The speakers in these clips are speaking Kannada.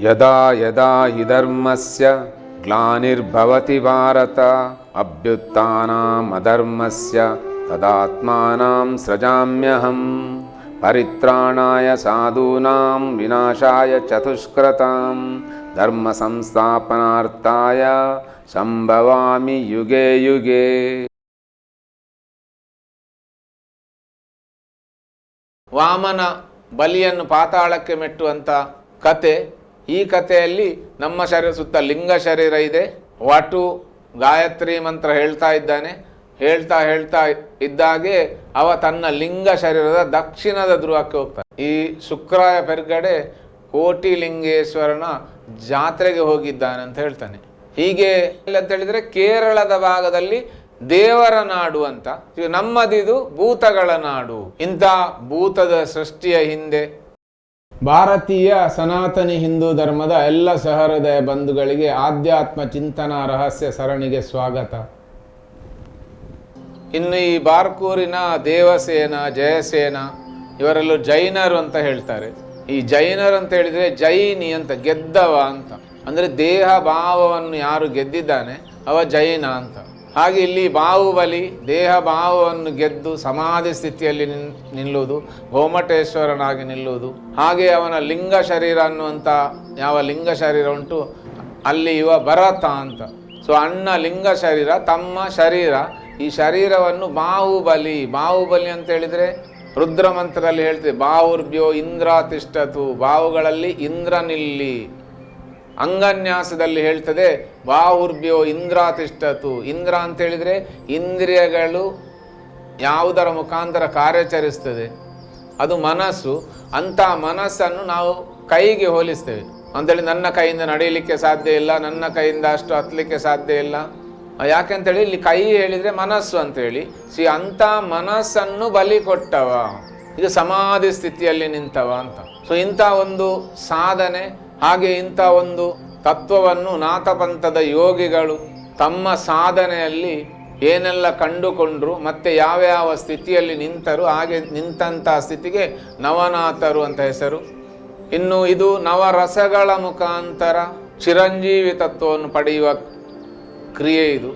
ಯದಾ ಯದಾ ಹಿ ಧರ್ಮಸ್ಯ ಗ್ಲಾನಿರ್ಭವತಿ ಭಾರತ ಅಭ್ಯುತ್ಥಾನಂ ಅಧರ್ಮಸ್ಯ ತದಾತ್ಮಾನಂ ಸೃಜಾಮ್ಯಹಂ ಪರಿತ್ರಾಣಾಯ ಸಾಧೂನಾಂ ವಿನಾಶಾಯ ಚತುಷ್ಕೃತಾಂ ಧರ್ಮ ಸಂಸ್ಥಾಪನಾರ್ಥಾಯ ಸಂಭವಾಮಿ ಯುಗೆ ಯುಗೆ. ವಾಮನ ಬಲಿಯನ್ನು ಪಾತಾಳಕ್ಕೆ ಮೆಟ್ಟುವಂಥ ಕತೆ. ಈ ಕಥೆಯಲ್ಲಿ ನಮ್ಮ ಶರೀರ ಸುತ್ತ ಲಿಂಗ ಶರೀರ ಇದೆ. ವಟು ಗಾಯತ್ರಿ ಮಂತ್ರ ಹೇಳ್ತಾ ಇದ್ದಾನೆ. ಹೇಳ್ತಾ ಇದ್ದಾಗೆ ಅವ ತನ್ನ ಲಿಂಗ ಶರೀರದ ದಕ್ಷಿಣದ ಧ್ರುವಕ್ಕೆ ಹೋಗ್ತಾನೆ. ಈ ಶುಕ್ರಾಯ ಪೆರ್ಗಡೆ ಕೋಟಿ ಲಿಂಗೇಶ್ವರನ ಜಾತ್ರೆಗೆ ಹೋಗಿದ್ದಾನೆ ಅಂತ ಹೇಳ್ತಾನೆ. ಹೀಗೆ ಅಂತ ಹೇಳಿದ್ರೆ ಕೇರಳದ ಭಾಗದಲ್ಲಿ ದೇವರ ನಾಡು ಅಂತ, ನಮ್ಮದಿದು ಭೂತಗಳ ನಾಡು. ಇಂಥ ಭೂತದ ಸೃಷ್ಟಿಯ ಹಿಂದೆ ಭಾರತೀಯ ಸನಾತನಿ ಹಿಂದೂ ಧರ್ಮದ ಎಲ್ಲ ಸಹೃದಯ ಬಂಧುಗಳಿಗೆ ಆಧ್ಯಾತ್ಮ ಚಿಂತನಾ ರಹಸ್ಯ ಸರಣಿಗೆ ಸ್ವಾಗತ. ಇನ್ನು ಈ ಬಾರ್ಕೂರಿನ ದೇವಸೇನ, ಜಯಸೇನ ಇವರೆಲ್ಲೂ ಜೈನರು ಅಂತ ಹೇಳ್ತಾರೆ. ಈ ಜೈನರು ಅಂತ ಹೇಳಿದರೆ ಜೈನಿ ಅಂತ, ಗೆದ್ದವ ಅಂತ, ಅಂದರೆ ದೇಹ ಭಾವವನ್ನು ಯಾರು ಗೆದ್ದಿದ್ದಾನೆ ಅವ ಜೈನ ಅಂತ. ಹಾಗೆ ಇಲ್ಲಿ ಬಾಹುಬಲಿ ದೇಹ ಭಾವವನ್ನು ಗೆದ್ದು ಸಮಾಧಿ ಸ್ಥಿತಿಯಲ್ಲಿ ನಿಲ್ಲುವುದು, ಗೋಮಟೇಶ್ವರನಾಗಿ ನಿಲ್ಲುವುದು. ಹಾಗೆ ಅವನ ಲಿಂಗ ಶರೀರ ಅನ್ನುವಂಥ ಯಾವ ಲಿಂಗ ಶರೀರ ಉಂಟು ಅಲ್ಲಿ ಇವ ಭರತ ಅಂತ. ಸೊ ಅಣ್ಣ ಲಿಂಗ ಶರೀರ, ತಮ್ಮ ಶರೀರ. ಈ ಶರೀರವನ್ನು ಬಾಹುಬಲಿ ಅಂತ ಹೇಳಿದರೆ ರುದ್ರ ಮಂತ್ರದಲ್ಲಿ ಹೇಳ್ತೇವೆ, ಬಾಹುರ್ಭ್ಯೋ ಇಂದ್ರ ತಿಷ್ಠತು, ಬಾಹುಗಳಲ್ಲಿ ಇಂದ್ರ ನಿಲ್ಲಿ. ಅಂಗನ್ಯಾಸದಲ್ಲಿ ಹೇಳ್ತದೆ ಬಾಹುರ್ಭ್ಯೋ ಇಂದ್ರ ತಿಷ್ಠತು. ಇಂದ್ರ ಅಂತ ಹೇಳಿದರೆ ಇಂದ್ರಿಯಗಳು ಯಾವುದರ ಮುಖಾಂತರ ಕಾರ್ಯಾಚರಿಸ್ತದೆ ಅದು ಮನಸ್ಸು. ಅಂಥ ಮನಸ್ಸನ್ನು ನಾವು ಕೈಗೆ ಹೋಲಿಸ್ತೇವೆ. ಅಂತೇಳಿ ನನ್ನ ಕೈಯಿಂದ ನಡೆಯಲಿಕ್ಕೆ ಸಾಧ್ಯ ಇಲ್ಲ, ನನ್ನ ಕೈಯಿಂದ ಅಷ್ಟು ಹತ್ತಲಿಕ್ಕೆ ಸಾಧ್ಯ ಇಲ್ಲ. ಯಾಕೆಂತೇಳಿ ಇಲ್ಲಿ ಕೈ ಹೇಳಿದರೆ ಮನಸ್ಸು ಅಂತೇಳಿ. ಅಂಥ ಮನಸ್ಸನ್ನು ಬಲಿ ಕೊಟ್ಟವ, ಈಗ ಸಮಾಧಿ ಸ್ಥಿತಿಯಲ್ಲಿ ನಿಂತವ ಅಂತ. ಸೊ ಇಂಥ ಒಂದು ಸಾಧನೆ, ಹಾಗೆ ಇಂಥ ಒಂದು ತತ್ವವನ್ನು ನಾಥಪಂಥದ ಯೋಗಿಗಳು ತಮ್ಮ ಸಾಧನೆಯಲ್ಲಿ ಏನೆಲ್ಲ ಕಂಡುಕೊಂಡ್ರು, ಮತ್ತು ಯಾವ್ಯಾವ ಸ್ಥಿತಿಯಲ್ಲಿ ನಿಂತರು, ಹಾಗೆ ನಿಂತಹ ಸ್ಥಿತಿಗೆ ನವನಾಥರು ಅಂತ ಹೆಸರು. ಇನ್ನು ಇದು ನವರಸಗಳ ಮುಖಾಂತರ ಚಿರಂಜೀವಿ ತತ್ವವನ್ನು ಪಡೆಯುವ ಕ್ರಿಯೆ ಇದು.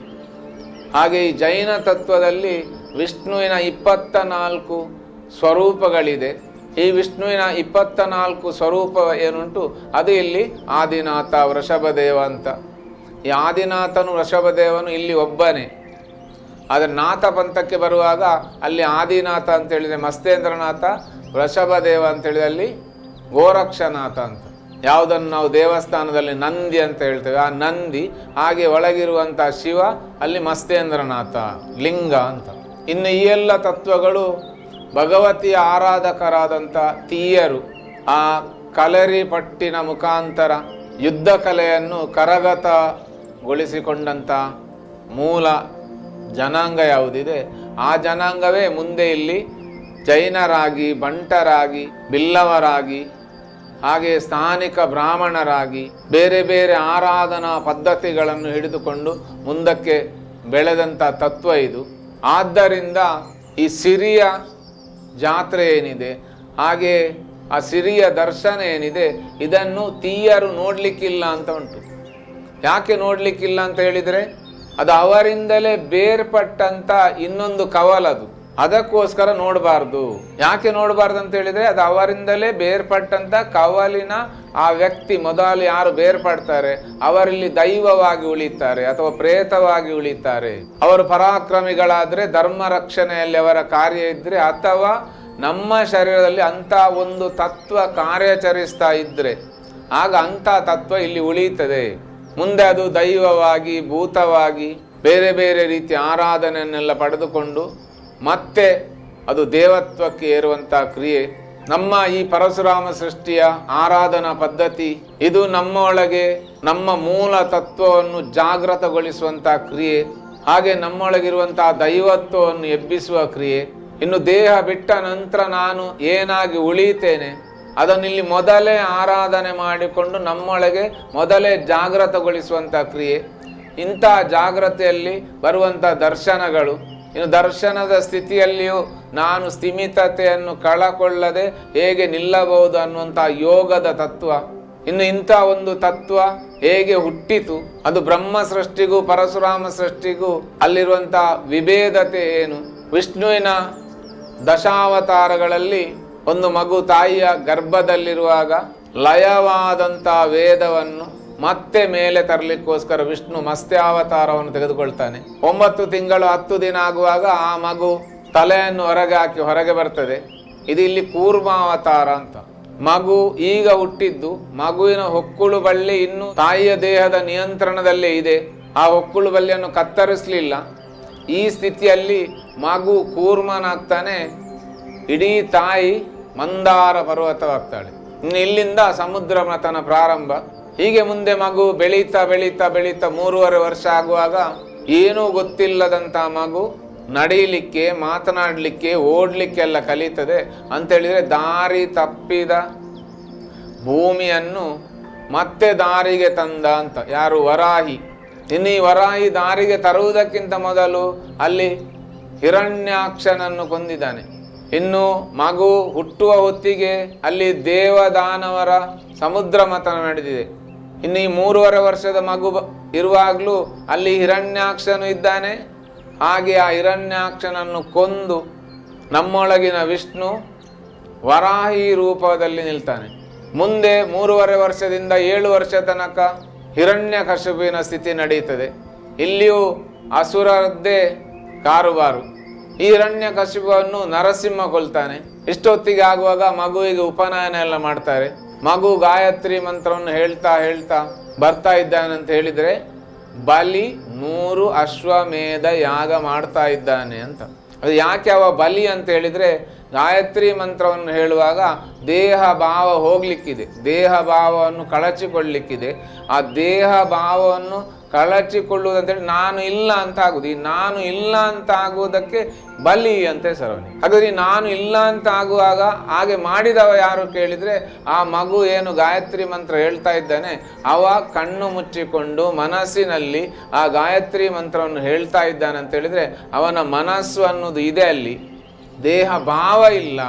ಹಾಗೆ ಈ ಜೈನ ತತ್ವದಲ್ಲಿ ವಿಷ್ಣುವಿನ 24 ಸ್ವರೂಪಗಳಿದೆ. ಈ ವಿಷ್ಣುವಿನ 24 ಸ್ವರೂಪ ಏನುಂಟು ಅದು ಇಲ್ಲಿ ಆದಿನಾಥ, ವೃಷಭದೇವ ಅಂತ. ಈ ಆದಿನಾಥನು ವೃಷಭದೇವನು ಇಲ್ಲಿ ಒಬ್ಬನೇ. ಆದರೆ ನಾಥ ಪಂಥಕ್ಕೆ ಬರುವಾಗ ಅಲ್ಲಿ ಆದಿನಾಥ ಅಂತೇಳಿದರೆ ಮಸ್ತೇಂದ್ರನಾಥ, ವೃಷಭದೇವ ಅಂತೇಳಿದರೆ ಅಲ್ಲಿ ಗೋರಕ್ಷನಾಥ ಅಂತ. ಯಾವುದನ್ನು ನಾವು ದೇವಸ್ಥಾನದಲ್ಲಿ ನಂದಿ ಅಂತ ಹೇಳ್ತೇವೆ, ಆ ನಂದಿ. ಹಾಗೆ ಒಳಗಿರುವಂಥ ಶಿವ ಅಲ್ಲಿ ಮಸ್ತೇಂದ್ರನಾಥ ಲಿಂಗ ಅಂತ. ಇನ್ನು ಈ ಎಲ್ಲ ತತ್ವಗಳು ಭಗವತಿಯ ಆರಾಧಕರಾದಂಥ ತೀಯರು ಆ ಕಲರಿ ಪಟ್ಟಿನ ಮುಖಾಂತರ ಯುದ್ಧ ಕಲೆಯನ್ನು ಕರಗತಗೊಳಿಸಿಕೊಂಡಂಥ ಮೂಲ ಜನಾಂಗ ಯಾವುದಿದೆ ಆ ಜನಾಂಗವೇ ಮುಂದೆ ಇಲ್ಲಿ ಜೈನರಾಗಿ, ಬಂಟರಾಗಿ, ಬಿಲ್ಲವರಾಗಿ, ಹಾಗೆ ಸ್ಥಾನಿಕ ಬ್ರಾಹ್ಮಣರಾಗಿ ಬೇರೆ ಬೇರೆ ಆರಾಧನಾ ಪದ್ಧತಿಗಳನ್ನು ಹಿಡಿದುಕೊಂಡು ಮುಂದಕ್ಕೆ ಬೆಳೆದಂಥ ತತ್ವ ಇದು. ಆದ್ದರಿಂದ ಈ ಸಿರಿಯ ಜಾತ್ರೆ ಏನಿದೆ, ಹಾಗೆ ಆ ಸಿರಿಯ ದರ್ಶನ ಏನಿದೆ, ಇದನ್ನು ತೀಯರು ನೋಡಲಿಕ್ಕಿಲ್ಲ ಅಂತ ಉಂಟು. ಯಾಕೆ ನೋಡಲಿಕ್ಕಿಲ್ಲ ಅಂತ ಹೇಳಿದರೆ ಅದು ಅವರಿಂದಲೇ ಬೇರ್ಪಟ್ಟಂಥ ಇನ್ನೊಂದು ಕವಲದು, ಅದಕ್ಕೋಸ್ಕರ ನೋಡಬಾರ್ದು. ಯಾಕೆ ನೋಡಬಾರ್ದು ಅಂತ ಹೇಳಿದರೆ ಅದು ಅವರಿಂದಲೇ ಬೇರ್ಪಟ್ಟಂಥ ಕವಲಿನ ಆ ವ್ಯಕ್ತಿ ಮೊದಲು ಯಾರು ಬೇರ್ಪಡ್ತಾರೆ ಅವರಲ್ಲಿ ದೈವವಾಗಿ ಉಳಿತಾರೆ ಅಥವಾ ಪ್ರೇತವಾಗಿ ಉಳಿತಾರೆ. ಅವರು ಪರಾಕ್ರಮಿಗಳಾದರೆ ಧರ್ಮ ರಕ್ಷಣೆಯಲ್ಲಿ ಅವರ ಕಾರ್ಯ ಇದ್ದರೆ, ಅಥವಾ ನಮ್ಮ ಶರೀರದಲ್ಲಿ ಅಂಥ ಒಂದು ತತ್ವ ಕಾರ್ಯಾಚರಿಸ್ತಾ ಇದ್ದರೆ ಆಗ ಅಂಥ ತತ್ವ ಇಲ್ಲಿ ಉಳಿಯುತ್ತದೆ. ಮುಂದೆ ಅದು ದೈವವಾಗಿ, ಭೂತವಾಗಿ ಬೇರೆ ಬೇರೆ ರೀತಿಯ ಆರಾಧನೆಯನ್ನೆಲ್ಲ ಪಡೆದುಕೊಂಡು ಮತ್ತೆ ಅದು ದೇವತ್ವಕ್ಕೆ ಏರುವಂಥ ಕ್ರಿಯೆ. ನಮ್ಮ ಈ ಪರಶುರಾಮ ಸೃಷ್ಟಿಯ ಆರಾಧನಾ ಪದ್ಧತಿ ಇದು ನಮ್ಮ ಒಳಗೆ ನಮ್ಮ ಮೂಲ ತತ್ವವನ್ನು ಜಾಗೃತಗೊಳಿಸುವಂಥ ಕ್ರಿಯೆ, ಹಾಗೆ ನಮ್ಮೊಳಗಿರುವಂತಹ ದೈವತ್ವವನ್ನು ಎಬ್ಬಿಸುವ ಕ್ರಿಯೆ. ಇನ್ನು ದೇಹ ಬಿಟ್ಟ ನಂತರ ನಾನು ಏನಾಗಿ ಉಳಿತೇನೆ ಅದನ್ನಿಲ್ಲಿ ಮೊದಲೇ ಆರಾಧನೆ ಮಾಡಿಕೊಂಡು ನಮ್ಮೊಳಗೆ ಮೊದಲೇ ಜಾಗೃತಗೊಳಿಸುವಂಥ ಕ್ರಿಯೆ. ಇಂಥ ಜಾಗೃತೆಯಲ್ಲಿ ಬರುವಂಥ ದರ್ಶನಗಳು. ಇನ್ನು ದರ್ಶನದ ಸ್ಥಿತಿಯಲ್ಲಿಯೂ ನಾನು ಸ್ಥಿಮಿತತೆಯನ್ನು ಕಳಕೊಳ್ಳದೆ ಹೇಗೆ ನಿಲ್ಲಬಹುದು ಅನ್ನುವಂಥ ಯೋಗದ ತತ್ವ. ಇನ್ನು ಇಂಥ ಒಂದು ತತ್ವ ಹೇಗೆ ಹುಟ್ಟಿತು, ಅದು ಬ್ರಹ್ಮ ಸೃಷ್ಟಿಗೂ ಪರಶುರಾಮ ಸೃಷ್ಟಿಗೂ ಅಲ್ಲಿರುವಂಥ ವಿಭೇದತೆ ಏನು? ವಿಷ್ಣುವಿನ ದಶಾವತಾರಗಳಲ್ಲಿ ಒಂದು ಮಗು ತಾಯಿಯ ಗರ್ಭದಲ್ಲಿರುವಾಗ ಲಯವಾದಂಥ ವೇದವನ್ನು ಮತ್ತೆ ಮೇಲೆ ತರಲಿಕ್ಕೋಸ್ಕರ ವಿಷ್ಣು ಮತ್ಸ್ಯಾವತಾರವನ್ನು ತೆಗೆದುಕೊಳ್ತಾನೆ. 9 ತಿಂಗಳು 10 ದಿನ ಆಗುವಾಗ ಆ ಮಗು ತಲೆಯನ್ನು ಹೊರಗೆ ಹಾಕಿ ಹೊರಗೆ ಬರ್ತದೆ. ಇದು ಇಲ್ಲಿ ಕೂರ್ಮಾವತಾರ ಅಂತ. ಮಗು ಈಗ ಹುಟ್ಟಿದ್ದು, ಮಗುವಿನ ಹೊಕ್ಕುಳು ಬಳ್ಳಿ ಇನ್ನು ತಾಯಿಯ ದೇಹದ ನಿಯಂತ್ರಣದಲ್ಲೇ ಇದೆ. ಆ ಹೊಕ್ಕುಳು ಬಳ್ಳಿಯನ್ನು ಕತ್ತರಿಸಲಿಲ್ಲ. ಈ ಸ್ಥಿತಿಯಲ್ಲಿ ಮಗು ಕೂರ್ಮನಾಗ್ತಾನೆ. ಇಡೀ ತಾಯಿ ಮಂದಾರ ಪರ್ವತವಾಗ್ತಾಳೆ. ಇನ್ನು ಇಲ್ಲಿಂದ ಸಮುದ್ರ ಮಥನ ಪ್ರಾರಂಭ. ಹೀಗೆ ಮುಂದೆ ಮಗು ಬೆಳೀತಾ ಬೆಳೀತಾ ಬೆಳೀತಾ 3.5 ವರ್ಷ ಆಗುವಾಗ ಏನೂ ಗೊತ್ತಿಲ್ಲದಂಥ ಮಗು ನಡೀಲಿಕ್ಕೆ, ಮಾತನಾಡಲಿಕ್ಕೆ, ಓಡಲಿಕ್ಕೆಲ್ಲ ಕಲಿತದೆ. ಅಂತೇಳಿದರೆ ದಾರಿ ತಪ್ಪಿದ ಭೂಮಿಯನ್ನು ಮತ್ತೆ ದಾರಿಗೆ ತಂದ ಅಂತ. ಯಾರು? ವರಾಹಿ. ಇನ್ನು ಈ ವರಾಹಿ ದಾರಿಗೆ ತರುವುದಕ್ಕಿಂತ ಮೊದಲು ಅಲ್ಲಿ ಹಿರಣ್ಯಾಕ್ಷನನ್ನು ಕೊಂದಿದ್ದಾನೆ. ಇನ್ನು ಮಗು ಹುಟ್ಟುವ ಹೊತ್ತಿಗೆ ಅಲ್ಲಿ ದೇವದಾನವರ ಸಮುದ್ರ ಮಥನ ನಡೆದಿದೆ. ಇನ್ನು ಈ 3.5 ವರ್ಷದ ಮಗು ಇರುವಾಗಲೂ ಅಲ್ಲಿ ಹಿರಣ್ಯಾಕ್ಷನು ಇದ್ದಾನೆ. ಹಾಗೆ ಆ ಹಿರಣ್ಯಾಕ್ಷನನ್ನು ಕೊಂದು ನಮ್ಮೊಳಗಿನ ವಿಷ್ಣು ವರಾಹಿ ರೂಪದಲ್ಲಿ ನಿಲ್ತಾನೆ. ಮುಂದೆ 3.5 ವರ್ಷದಿಂದ 7 ವರ್ಷ ತನಕ ಹಿರಣ್ಯಕಶಿಪುವಿನ ಸ್ಥಿತಿ ನಡೀತದೆ. ಇಲ್ಲಿಯೂ ಅಸುರರದ್ದೇ ಕಾರುಬಾರು. ಈ ಹಿರಣ್ಯಕಶಿಪುವನ್ನು ನರಸಿಂಹ ಕೊಲ್ತಾನೆ. ಇಷ್ಟೊತ್ತಿಗೆ ಆಗುವಾಗ ಮಗುವಿಗೆ ಉಪನಯನ ಎಲ್ಲ ಮಾಡ್ತಾರೆ. ಮಗು ಗಾಯತ್ರಿ ಮಂತ್ರವನ್ನು ಹೇಳ್ತಾ ಹೇಳ್ತಾ ಬರ್ತಾ ಇದ್ದಾನೆ ಅಂತ ಹೇಳಿದರೆ ಬಲಿ 100 ಅಶ್ವಮೇಧ ಯಾಗ ಮಾಡ್ತಾ ಇದ್ದಾನೆ ಅಂತ. ಅದು ಯಾಕೆ ಅವ ಬಲಿ ಅಂತ ಹೇಳಿದರೆ, ಗಾಯತ್ರಿ ಮಂತ್ರವನ್ನು ಹೇಳುವಾಗ ದೇಹ ಭಾವ ಹೋಗ್ಲಿಕ್ಕಿದೆ, ದೇಹ ಭಾವವನ್ನು ಕಳಚಿಕೊಳ್ಳಿಕ್ಕಿದೆ. ಆ ದೇಹ ಭಾವವನ್ನು ಕಳಚಿಕೊಳ್ಳುವುದಂತೇಳಿ ನಾನು ಇಲ್ಲ ಅಂತ ಆಗುದು. ಈ ನಾನು ಇಲ್ಲ ಅಂತ ಆಗುವುದಕ್ಕೆ ಬಲಿ ಅಂತ ಹೆಸರವನಿಗೆ. ಹಾಗಾದ್ರೆ ನಾನು ಇಲ್ಲ ಅಂತ ಆಗುವಾಗ ಹಾಗೆ ಮಾಡಿದವ ಯಾರು ಕೇಳಿದ್ರೆ, ಆ ಮಗು ಏನು ಗಾಯತ್ರಿ ಮಂತ್ರ ಹೇಳ್ತಾ ಇದ್ದಾನೆ ಅವ ಕಣ್ಣು ಮುಚ್ಚಿಕೊಂಡು ಮನಸ್ಸಿನಲ್ಲಿ ಆ ಗಾಯತ್ರಿ ಮಂತ್ರವನ್ನು ಹೇಳ್ತಾ ಇದ್ದಾನೆ ಅಂತ ಹೇಳಿದ್ರೆ ಅವನ ಮನಸ್ಸು ಅನ್ನೋದು ಇದೆ ಅಲ್ಲಿ, ದೇಹ ಭಾವ ಇಲ್ಲ.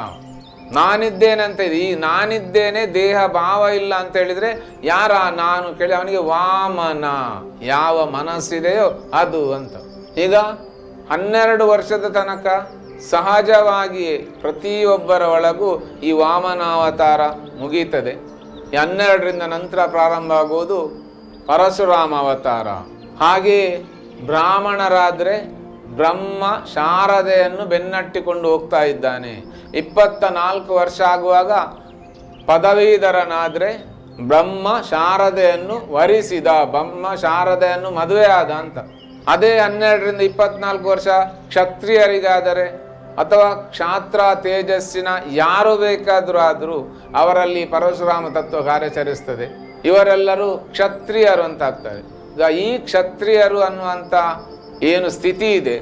ನಾನಿದ್ದೇನೆ ಅಂತ ಇದೆ. ಈ ನಾನಿದ್ದೇನೆ, ದೇಹ ಭಾವ ಇಲ್ಲ ಅಂತ ಹೇಳಿದ್ರೆ ಯಾರ ನಾನು ಕೇಳಿ ಅವನಿಗೆ ವಾಮನ, ಯಾವ ಮನಸ್ಸಿದೆಯೋ ಅದು ಅಂತ. ಈಗ 12 ವರ್ಷದ ತನಕ ಸಹಜವಾಗಿಯೇ ಪ್ರತಿಯೊಬ್ಬರ ಒಳಗೂ ಈ ವಾಮನಾವತಾರ ಮುಗೀತದೆ. ಈ 12ರಿಂದ ನಂತರ ಪ್ರಾರಂಭ ಆಗುವುದು ಪರಶುರಾಮ ಅವತಾರ. ಹಾಗೆಯೇ ಬ್ರಾಹ್ಮಣರಾದರೆ ಬ್ರಹ್ಮ ಶಾರದೆಯನ್ನು ಬೆನ್ನಟ್ಟಿಕೊಂಡು ಹೋಗ್ತಾ ಇದ್ದಾನೆ. 24 ವರ್ಷ ಆಗುವಾಗ ಪದವೀಧರನಾದರೆ ಬ್ರಹ್ಮ ಶಾರದೆಯನ್ನು ವರಿಸಿದ, ಬ್ರಹ್ಮ ಶಾರದೆಯನ್ನು ಮದುವೆ ಆದ ಅಂತ. ಅದೇ 12ರಿಂದ 24 ವರ್ಷ ಕ್ಷತ್ರಿಯರಿಗಾದರೆ ಅಥವಾ ಕ್ಷಾತ್ರ ತೇಜಸ್ಸಿನ ಯಾರು ಬೇಕಾದರೂ ಆದರೂ ಅವರಲ್ಲಿ ಪರಶುರಾಮ ತತ್ವ ಕಾರ್ಯಾಚರಿಸ್ತದೆ. ಇವರೆಲ್ಲರೂ ಕ್ಷತ್ರಿಯರು ಅಂತ ಆಗ್ತಾರೆ. ಈಗ ಈ ಕ್ಷತ್ರಿಯರು ಅನ್ನುವಂಥ ಏನು ಸ್ಥಿತಿ ಇದೆ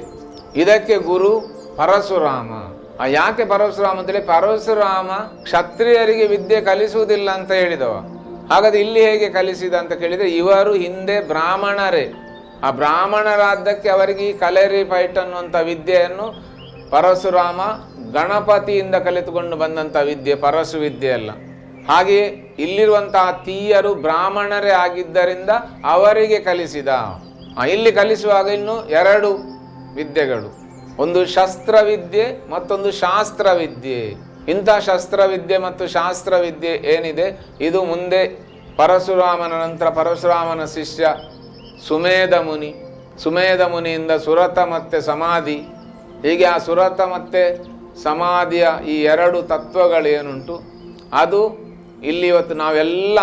ಇದಕ್ಕೆ ಗುರು ಪರಶುರಾಮ. ಯಾಕೆ ಪರಶುರಾಮ ಅಂತೇಳಿ, ಪರಶುರಾಮ ಕ್ಷತ್ರಿಯರಿಗೆ ವಿದ್ಯೆ ಕಲಿಸುವುದಿಲ್ಲ ಅಂತ ಹೇಳಿದವ. ಹಾಗಾದ್ರೆ ಇಲ್ಲಿ ಹೇಗೆ ಕಲಿಸಿದ ಅಂತ ಕೇಳಿದರೆ, ಇವರು ಹಿಂದೆ ಬ್ರಾಹ್ಮಣರೇ. ಆ ಬ್ರಾಹ್ಮಣರಾದ್ದಕ್ಕೆ ಅವರಿಗೆ ಈ ಕಲೇರಿ ಫೈಟ್ ಅನ್ನುವಂಥ ವಿದ್ಯೆಯನ್ನು ಪರಶುರಾಮ ಗಣಪತಿಯಿಂದ ಕಲಿತುಕೊಂಡು ಬಂದಂಥ ವಿದ್ಯೆ, ಪರಶು ವಿದ್ಯೆ ಅಲ್ಲ. ಹಾಗೆಯೇ ಇಲ್ಲಿರುವಂತಹ ತೀಯರು ಬ್ರಾಹ್ಮಣರೇ ಆಗಿದ್ದರಿಂದ ಅವರಿಗೆ ಕಲಿಸಿದ. ಇಲ್ಲಿ ಕಲಿಸುವಾಗ ಇನ್ನು 2 ವಿದ್ಯೆಗಳು, ಒಂದು ಶಸ್ತ್ರವಿದ್ಯೆ ಮತ್ತೊಂದು ಶಾಸ್ತ್ರವಿದ್ಯೆ. ಇಂಥ ಶಸ್ತ್ರವಿದ್ಯೆ ಮತ್ತು ಶಾಸ್ತ್ರವಿದ್ಯೆ ಏನಿದೆ ಇದು ಮುಂದೆ ಪರಶುರಾಮನ ನಂತರ ಪರಶುರಾಮನ ಶಿಷ್ಯ ಸುಮೇಧ ಮುನಿ, ಸುಮೇಧ ಮುನಿಯಿಂದ ಸುರತ ಮತ್ತು ಸಮಾಧಿ, ಹೀಗೆ ಆ ಸುರತ ಮತ್ತು ಸಮಾಧಿಯ ಈ 2 ತತ್ವಗಳೇನುಂಟು ಅದು ಇಲ್ಲಿ ಇವತ್ತು ನಾವೆಲ್ಲ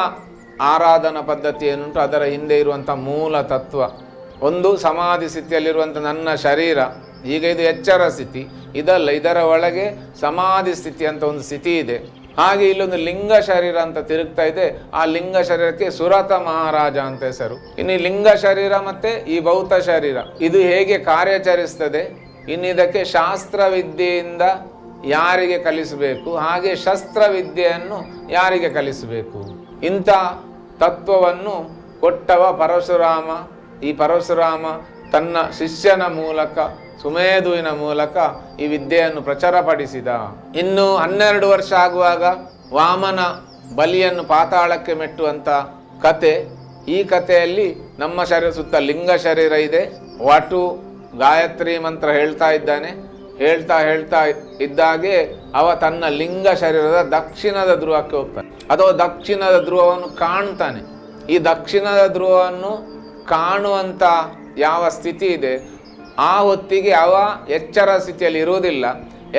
ಆರಾಧನಾ ಪದ್ಧತಿ ಏನುಂಟು ಅದರ ಹಿಂದೆ ಇರುವಂಥ ಮೂಲ ತತ್ವ. ಒಂದು ಸಮಾಧಿ ಸ್ಥಿತಿಯಲ್ಲಿರುವಂಥ ನನ್ನ ಶರೀರ, ಈಗ ಇದು ಎಚ್ಚರ ಸ್ಥಿತಿ ಇದಲ್ಲ, ಇದರ ಒಳಗೆ ಸಮಾಧಿ ಸ್ಥಿತಿ ಅಂತ ಒಂದು ಸ್ಥಿತಿ ಇದೆ. ಹಾಗೆ ಇಲ್ಲೊಂದು ಲಿಂಗ ಶರೀರ ಅಂತ ತಿರುಗ್ತಾ ಇದೆ. ಆ ಲಿಂಗ ಶರೀರಕ್ಕೆ ಸುರತ ಮಹಾರಾಜ ಅಂತ ಹೆಸರು. ಇನ್ನು ಈ ಲಿಂಗ ಶರೀರ ಮತ್ತೆ ಈ ಭೌತ ಶರೀರ ಇದು ಹೇಗೆ ಕಾರ್ಯಾಚರಿಸ್ತದೆ, ಇನ್ನು ಇದಕ್ಕೆ ಶಾಸ್ತ್ರವಿದ್ಯೆಯಿಂದ ಯಾರಿಗೆ ಕಲಿಸಬೇಕು, ಹಾಗೆ ಶಸ್ತ್ರವಿದ್ಯೆಯನ್ನು ಯಾರಿಗೆ ಕಲಿಸಬೇಕು, ಇಂಥ ತತ್ವವನ್ನು ಕೊಟ್ಟವ ಪರಶುರಾಮ. ಈ ಪರಶುರಾಮ ತನ್ನ ಶಿಷ್ಯನ ಮೂಲಕ ಸುಮೇಧುವಿನ ಮೂಲಕ ಈ ವಿದ್ಯೆಯನ್ನು ಪ್ರಚಾರಪಡಿಸಿದ. ಇನ್ನು 12 ವರ್ಷ ಆಗುವಾಗ ವಾಮನ ಬಲಿಯನ್ನು ಪಾತಾಳಕ್ಕೆ ಮೆಟ್ಟುವಂಥ ಕತೆ. ಈ ಕಥೆಯಲ್ಲಿ ನಮ್ಮ ಶರೀರ ಸುತ್ತ ಲಿಂಗ ಶರೀರ ಇದೆ. ವಟು ಗಾಯತ್ರಿ ಮಂತ್ರ ಹೇಳ್ತಾ ಇದ್ದಾನೆ. ಹೇಳ್ತಾ ಇದ್ದಾಗೆ ಅವ ತನ್ನ ಲಿಂಗ ಶರೀರದ ದಕ್ಷಿಣದ ಧ್ರುವಕ್ಕೆ ಹೋಗ್ತಾನೆ, ಅಥವಾ ದಕ್ಷಿಣದ ಧ್ರುವವನ್ನು ಕಾಣ್ತಾನೆ. ಈ ದಕ್ಷಿಣದ ಧ್ರುವವನ್ನು ಕಾಣುವಂಥ ಯಾವ ಸ್ಥಿತಿ ಇದೆ, ಆ ಹೊತ್ತಿಗೆ ಅವ ಎಚ್ಚರ ಸ್ಥಿತಿಯಲ್ಲಿ ಇರುವುದಿಲ್ಲ.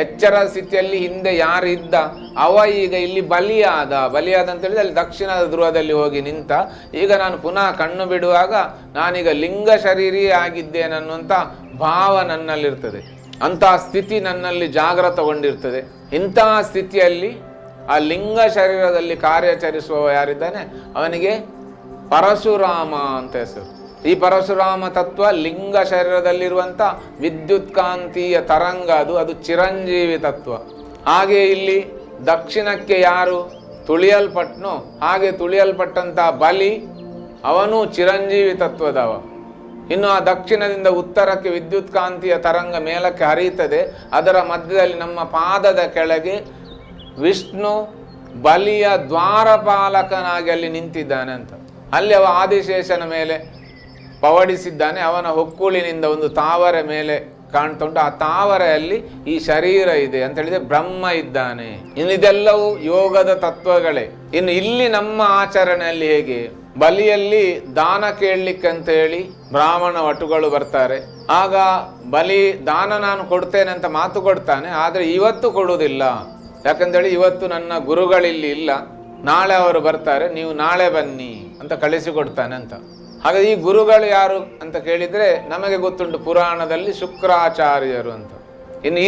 ಎಚ್ಚರ ಸ್ಥಿತಿಯಲ್ಲಿ ಹಿಂದೆ ಯಾರು ಇದ್ದ ಅವ ಈಗ ಇಲ್ಲಿ ಬಲಿಯಾದ ಅಂತ ಹೇಳಿದ್ರೆ ಅಲ್ಲಿ ದಕ್ಷಿಣದ ಧ್ರುವದಲ್ಲಿ ಹೋಗಿ ನಿಂತ. ಈಗ ನಾನು ಪುನಃ ಕಣ್ಣು ಬಿಡುವಾಗ ನಾನೀಗ ಲಿಂಗ ಶರೀರಿ ಆಗಿದ್ದೇನೆ ಅನ್ನುವಂಥ ಭಾವ ನನ್ನಲ್ಲಿರ್ತದೆ. ಅಂತಹ ಸ್ಥಿತಿ ನನ್ನಲ್ಲಿ ಜಾಗೃತಗೊಂಡಿರ್ತದೆ. ಇಂತಹ ಸ್ಥಿತಿಯಲ್ಲಿ ಆ ಲಿಂಗ ಶರೀರದಲ್ಲಿ ಕಾರ್ಯಾಚರಿಸುವ ಯಾರಿದ್ದಾನೆ ಅವನಿಗೆ ಪರಶುರಾಮ ಅಂತ ಹೆಸರು. ಈ ಪರಶುರಾಮ ತತ್ವ ಲಿಂಗ ಶರೀರದಲ್ಲಿರುವಂಥ ವಿದ್ಯುತ್ಕಾಂತೀಯ ತರಂಗ, ಅದು ಚಿರಂಜೀವಿ ತತ್ವ. ಹಾಗೆ ಇಲ್ಲಿ ದಕ್ಷಿಣಕ್ಕೆ ಯಾರು ತುಳಿಯಲ್ಪಟ್ನೋ ಹಾಗೆ ತುಳಿಯಲ್ಪಟ್ಟಂಥ ಬಲಿ ಅವನು ಚಿರಂಜೀವಿ ತತ್ವದವ. ಇನ್ನು ಆ ದಕ್ಷಿಣದಿಂದ ಉತ್ತರಕ್ಕೆ ವಿದ್ಯುತ್ಕಾಂತೀಯ ತರಂಗ ಮೇಲಕ್ಕೆ ಹರಿಯುತ್ತದೆ. ಅದರ ಮಧ್ಯದಲ್ಲಿ ನಮ್ಮ ಪಾದದ ಕೆಳಗೆ ವಿಷ್ಣು ಬಲಿಯ ದ್ವಾರಪಾಲಕನಾಗಿ ಅಲ್ಲಿ ನಿಂತಿದ್ದಾನೆ ಅಂತ. ಅಲ್ಲಿ ಅವ ಆದಿಶೇಷನ ಮೇಲೆ ಪವಡಿಸಿದ್ದಾನೆ. ಅವನ ಹೊಕ್ಕುಳಿನಿಂದ ಒಂದು ತಾವರೆ ಮೇಲೆ ಕಾಣ್ತಾ ಉಂಟು. ಆ ತಾವರೆಯಲ್ಲಿ ಈ ಶರೀರ ಇದೆ ಅಂತ ಹೇಳಿದ್ರೆ ಬ್ರಹ್ಮ ಇದ್ದಾನೆ. ಇನ್ನು ಇದೆಲ್ಲವೂ ಯೋಗದ ತತ್ವಗಳೇ. ಇನ್ನು ಇಲ್ಲಿ ನಮ್ಮ ಆಚರಣೆಯಲ್ಲಿ ಹೇಗೆ, ಬಲಿಯಲ್ಲಿ ದಾನ ಕೇಳಲಿಕ್ಕೆ ಅಂತ ಹೇಳಿ ಬ್ರಾಹ್ಮಣ ವಟುಗಳು ಬರ್ತಾರೆ. ಆಗ ಬಲಿ ದಾನ ನಾನು ಕೊಡ್ತೇನೆ ಅಂತ ಮಾತು ಕೊಡ್ತಾನೆ, ಆದರೆ ಇವತ್ತು ಕೊಡುವುದಿಲ್ಲ. ಯಾಕಂತೇಳಿ ಇವತ್ತು ನನ್ನ ಗುರುಗಳಿಲ್ಲಿ ಇಲ್ಲ, ನಾಳೆ ಅವರು ಬರ್ತಾರೆ, ನೀವು ನಾಳೆ ಬನ್ನಿ ಅಂತ ಕಳಿಸಿಕೊಡ್ತಾನೆ ಅಂತ. ಹಾಗೆ ಈ ಗುರುಗಳು ಯಾರು ಅಂತ ಕೇಳಿದರೆ ನಮಗೆ ಗೊತ್ತುಂಟು, ಪುರಾಣದಲ್ಲಿ ಶುಕ್ರಾಚಾರ್ಯರು ಅಂತ. ಇನ್ನು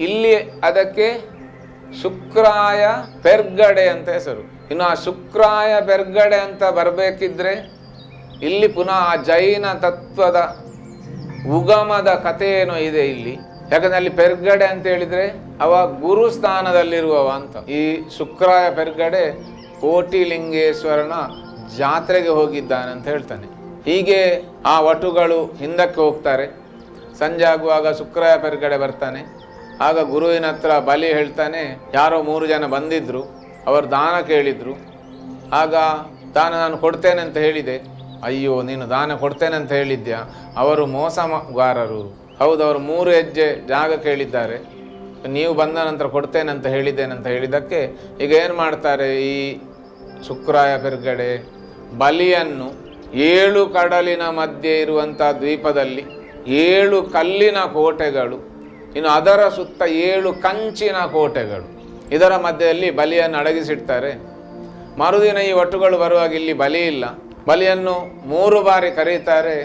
ಇಲ್ಲಿ ಅದಕ್ಕೆ ಶುಕ್ರಾಯ ಪೆರ್ಗಡೆ ಅಂತ ಹೆಸರು. ಇನ್ನು ಆ ಶುಕ್ರಾಯ ಪೆರ್ಗಡೆ ಅಂತ ಬರಬೇಕಿದ್ರೆ ಇಲ್ಲಿ ಪುನಃ ಆ ಜೈನ ತತ್ವದ ಉಗಮದ ಕಥೆ ಏನೋ ಇದೆ ಇಲ್ಲಿ. ಯಾಕಂದ್ರೆ ಅಲ್ಲಿ ಪೆರ್ಗಡೆ ಅಂತ ಹೇಳಿದ್ರೆ ಅವ ಗುರು ಸ್ಥಾನದಲ್ಲಿರುವವ ಅಂತ. ಈ ಶುಕ್ರಾಯ ಪೆರ್ಗಡೆ ಕೋಟಿಲಿಂಗೇಶ್ವರನ ಜಾತ್ರೆಗೆ ಹೋಗಿದ್ದಾನೆ ಅಂತ ಹೇಳ್ತಾನೆ. ಹೀಗೆ ಆ ವಟುಗಳು ಹಿಂದಕ್ಕೆ ಹೋಗ್ತಾರೆ. ಸಂಜೆ ಆಗುವಾಗ ಶುಕ್ರಾಯ ಪೆರ್ಗಡೆ ಬರ್ತಾನೆ. ಆಗ ಗುರುವಿನ ಹತ್ರ ಬಲಿ ಹೇಳ್ತಾನೆ, ಯಾರೋ 3 ಜನ ಬಂದಿದ್ರು, ಅವರು ದಾನ ಕೇಳಿದ್ರು. ಆಗ ದಾನ ನಾನು ಕೊಡ್ತೇನೆ ಅಂತ ಹೇಳಿದೆ. ಅಯ್ಯೋ, ನೀನು ದಾನ ಕೊಡ್ತೇನೆ ಅಂತ ಹೇಳಿದ್ಯಾ? ಅವರು ಮೋಸಗಾರರು. ಹೌದು, ಅವರು 3 ಹೆಜ್ಜೆ ಜಾಗ ಕೇಳಿದ್ದಾರೆ, ನೀವು ಬಂದ ನಂತರ ಕೊಡ್ತೇನೆ ಅಂತ ಹೇಳಿದ್ದೇನೆ ಅಂತ ಹೇಳಿದ್ದಕ್ಕೆ ಈಗ ಏನು ಮಾಡ್ತಾರೆ, ಈ ಶುಕ್ರಾಯ ಪೆರ್ಗಡೆ ಬಲಿಯನ್ನು 7 ಕಡಲಿನ ಮಧ್ಯೆ ಇರುವಂಥ ದ್ವೀಪದಲ್ಲಿ 7 ಕಲ್ಲಿನ ಕೋಟೆಗಳು, ಇನ್ನು ಅದರ ಸುತ್ತ 7 ಕಂಚಿನ ಕೋಟೆಗಳು, ಇದರ ಮಧ್ಯೆಯಲ್ಲಿ ಬಲಿಯನ್ನು ಅಡಗಿಸಿಡ್ತಾರೆ. ಮರುದಿನ ಈ ವಟುಗಳು ಬರುವಾಗ ಇಲ್ಲಿ ಬಲಿ ಇಲ್ಲ. ಬಲಿಯನ್ನು 3 ಬಾರಿ ಕರೀತಾರೆ.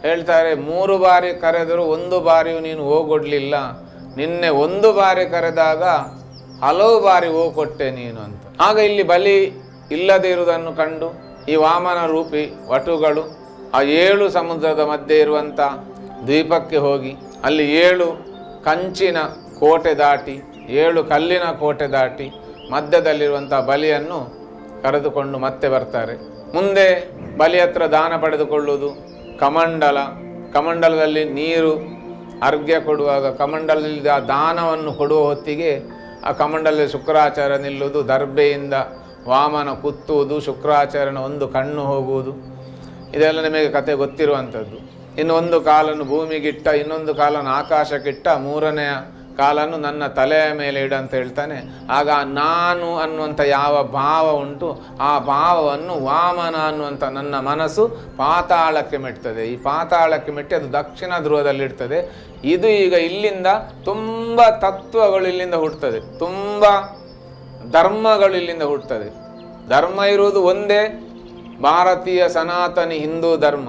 ಹೇಳ್ತಾರೆ, 3 ಬಾರಿ ಕರೆದರೂ 1 ಬಾರಿಯೂ ನೀನು ಹೋಗೊಡ್ಲಿಲ್ಲ. ನಿನ್ನೆ 1 ಬಾರಿ ಕರೆದಾಗ ಹಲವು ಬಾರಿ ಹೋಗೊಟ್ಟೆ ನೀನು ಅಂತ. ಆಗ ಇಲ್ಲಿ ಬಲಿ ಇಲ್ಲದೇ ಇರುವುದನ್ನು ಕಂಡು ಈ ವಾಮನ ರೂಪಿ ವಟುಗಳು ಆ 7 ಸಮುದ್ರದ ಮಧ್ಯೆ ಇರುವಂಥ ದ್ವೀಪಕ್ಕೆ ಹೋಗಿ ಅಲ್ಲಿ 7 ಕಂಚಿನ ಕೋಟೆ ದಾಟಿ 7 ಕಲ್ಲಿನ ಕೋಟೆ ದಾಟಿ ಮಧ್ಯದಲ್ಲಿರುವಂಥ ಬಲಿಯನ್ನು ಕರೆದುಕೊಂಡು ಮತ್ತೆ ಬರ್ತಾರೆ. ಮುಂದೆ ಬಲಿ ಹತ್ರ ದಾನ ಪಡೆದುಕೊಳ್ಳುವುದು ಕಮಂಡಲದಲ್ಲಿ ನೀರು ಅರ್ಘ್ಯ ಕೊಡುವಾಗ ಕಮಂಡಲದಲ್ಲಿ ಆ ದಾನವನ್ನು ಕೊಡುವ ಹೊತ್ತಿಗೆ ಆ ಕಮಂಡಲದಲ್ಲಿ ಶುಕ್ರಾಚಾರ್ಯ ನಿಲ್ಲುವುದು, ದರ್ಬೆಯಿಂದ ವಾಮನ ಕುತ್ತುವುದು, ಶುಕ್ರಾಚಾರ್ಯನ ಒಂದು ಕಣ್ಣು ಹೋಗುವುದು, ಇದೆಲ್ಲ ನಿಮಗೆ ಕತೆ ಗೊತ್ತಿರುವಂಥದ್ದು. ಇನ್ನೊಂದು ಕಾಲನ್ನು ಭೂಮಿಗಿಟ್ಟ, ಇನ್ನೊಂದು ಕಾಲನ್ನು ಆಕಾಶಕ್ಕಿಟ್ಟ, 3ನೆಯ ಕಾಲನ್ನು ನನ್ನ ತಲೆಯ ಮೇಲೆ ಇಡ ಅಂತ ಹೇಳ್ತಾನೆ. ಆಗ ನಾನು ಅನ್ನುವಂಥ ಯಾವ ಭಾವ ಉಂಟು ಆ ಭಾವವನ್ನು ವಾಮನ ಅನ್ನುವಂಥ ನನ್ನ ಮನಸ್ಸು ಪಾತಾಳಕ್ಕೆ ಮೆಟ್ತದೆ. ಈ ಪಾತಾಳಕ್ಕೆ ಮೆಟ್ಟಿ ಅದು ದಕ್ಷಿಣ ಧ್ರುವದಲ್ಲಿರ್ತದೆ. ಇದು ಈಗ ಇಲ್ಲಿಂದ ತುಂಬ ತತ್ವಗಳು ಇಲ್ಲಿಂದ ಹುಟ್ಟುತ್ತದೆ, ತುಂಬ ಧರ್ಮಗಳು ಇಲ್ಲಿಂದ ಹುಟ್ಟುತ್ತದೆ. ಧರ್ಮ ಇರುವುದು ಒಂದೇ, ಭಾರತೀಯ ಸನಾತನಿ ಹಿಂದೂ ಧರ್ಮ.